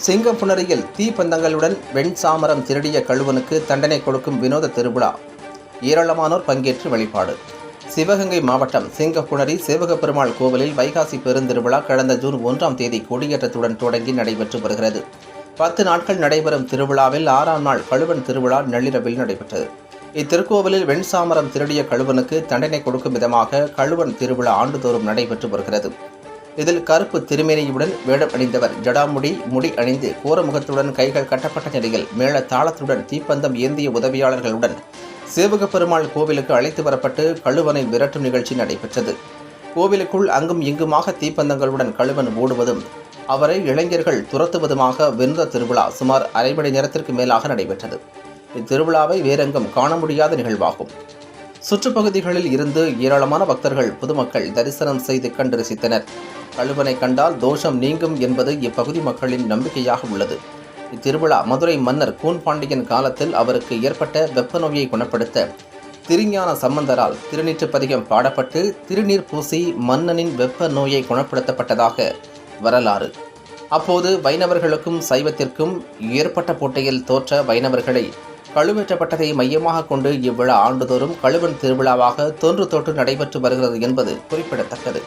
சிங்கப்புணரியில் தீப்பந்தங்களுடன் வெண்சாமரம் திருடிய கழுவனுக்கு தண்டனை கொடுக்கும் வினோத திருவிழா. ஏராளமானோர் பங்கேற்று வழிபாடு. சிவகங்கை மாவட்டம் சிங்கப்புணரி சிவகப்பெருமாள் கோவிலில் வைகாசி பெருந்திருவிழா கடந்த ஜூன் 1ஆம் தேதி கொடியேற்றத்துடன் தொடங்கி நடைபெற்று வருகிறது. 10 நாட்கள் நடைபெறும் திருவிழாவில் 6ஆம் நாள் கழுவன் திருவிழா நள்ளிரவில் நடைபெற்றது. இத்திருக்கோவிலில் வெண்சாமரம் திருடிய கழுவனுக்கு தண்டனை கொடுக்கும் விதமாக கழுவன் திருவிழா ஆண்டுதோறும் நடைபெற்று வருகிறது. இதில் கருப்பு திருமேனியுடன் வேடம் அணிந்தவர் முடி அணிந்து கோரமுகத்துடன் கைகள் கட்டப்பட்ட நிலையில் மேள தாளத்துடன் தீப்பந்தம் ஏந்திய உதவியாளர்களுடன் சிவகப்பெருமாள் கோவிலுக்கு அழைத்து வரப்பட்டு கழுவனை விரட்டும் நிகழ்ச்சி நடைபெற்றது. கோவிலுக்குள் அங்கும் இங்குமாக தீப்பந்தங்களுடன் கழுவன் ஓடுவதும் அவரை இளைஞர்கள் துரத்துவதுமாக வினோத திருவிழா சுமார் அரை மணி நேரத்திற்கு மேலாக நடைபெற்றது. இத்திருவிழாவை வேறெங்கும் காண முடியாத நிகழ்வாகும். சுற்றுப்பகுதிகளில் இருந்து ஏராளமான பக்தர்கள் பொதுமக்கள் தரிசனம் செய்து கண்டு ரசித்தனர். கழுவனை கண்டால் தோஷம் நீங்கும் என்பது இப்பகுதி மக்களின் நம்பிக்கையாக உள்ளது. இத்திருவிழா மதுரை மன்னர் கூன்பாண்டியன் காலத்தில் அவருக்கு ஏற்பட்ட வெப்ப நோயை குணப்படுத்த திருஞான சம்பந்தரால் திருநீற்று பதிகம் பாடப்பட்டு திருநீர் பூசி மன்னனின் வெப்ப நோயை குணப்படுத்தப்பட்டதாக வரலாறு. அப்போது வைணவர்களுக்கும் சைவத்திற்கும் ஏற்பட்ட போட்டியில் தோற்ற வைணவர்களை கழுவேற்றப்பட்டதை மையமாக கொண்டு இவ்விழா ஆண்டுதோறும் கழுவன் திருவிழாவாக தொன்று தொட்டு நடைபெற்று வருகிறது என்பது குறிப்பிடத்தக்கது.